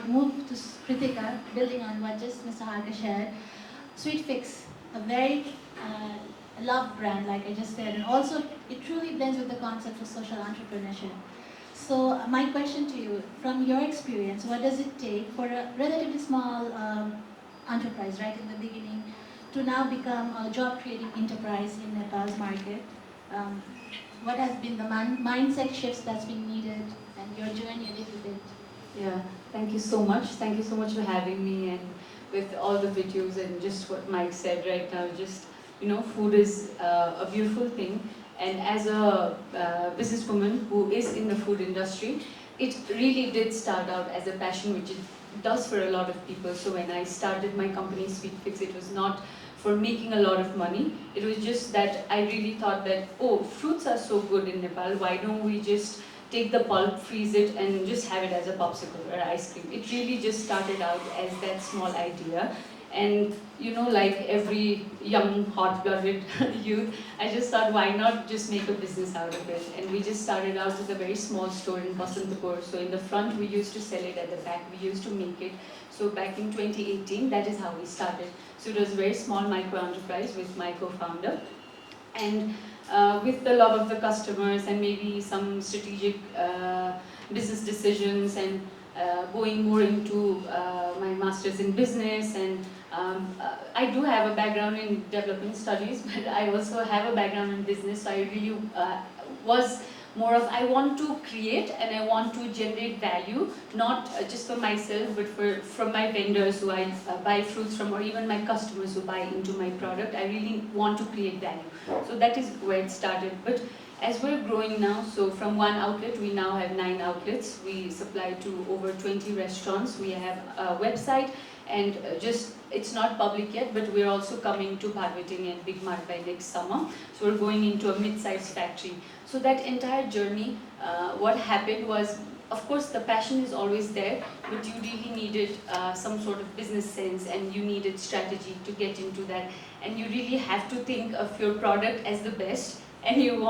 would move to Kritika, building on what just Mr. Harker shared. SweetFix, a very loved brand, like I just said, and also it truly blends with the concept of social entrepreneurship. So my question to you, from your experience, what does it take for a relatively small enterprise, right in the beginning, to now become a job-creating enterprise in Nepal's market? Um, what has been the mindset shifts that's been needed, and your journey a little bit? Yeah, thank you so much. Thank you so much for having me, and with all the videos and just what Mike said right now. Just, food is a beautiful thing, and as a businesswoman who is in the food industry, it really did start out as a passion, which it does for a lot of people. So when I started my company SweetFix, it was not for making a lot of money. It was just that I really thought that, oh, fruits are so good in Nepal, why don't we just take the pulp, freeze it, and just have it as a popsicle or ice cream. It really just started out as that small idea. And like every young, hot-blooded youth, I just thought, why not just make a business out of it? And we just started out with a very small store in Basantapur. So in the front, we used to sell it. At the back, we used to make it. So back in 2018, that is how we started. So it was a very small micro-enterprise with my co-founder. And with the love of the customers and maybe some strategic business decisions, and going more into my master's in business, and I do have a background in development studies, but I also have a background in business, so I really was more of, I want to create and I want to generate value, not just for myself, but from my vendors who I buy fruits from, or even my customers who buy into my product. I really want to create value. So that is where it started. But as we're growing now, so from one outlet, we now have 9 outlets. We supply to over 20 restaurants. We have a website, and it's not public yet, but we're also coming to Parvating and Big Mart by next summer. So we're going into a mid-sized factory. So that entire journey, what happened was, of course, the passion is always there, but you really needed some sort of business sense, and you needed strategy to get into that. And you really have to think of your product as the best, and you want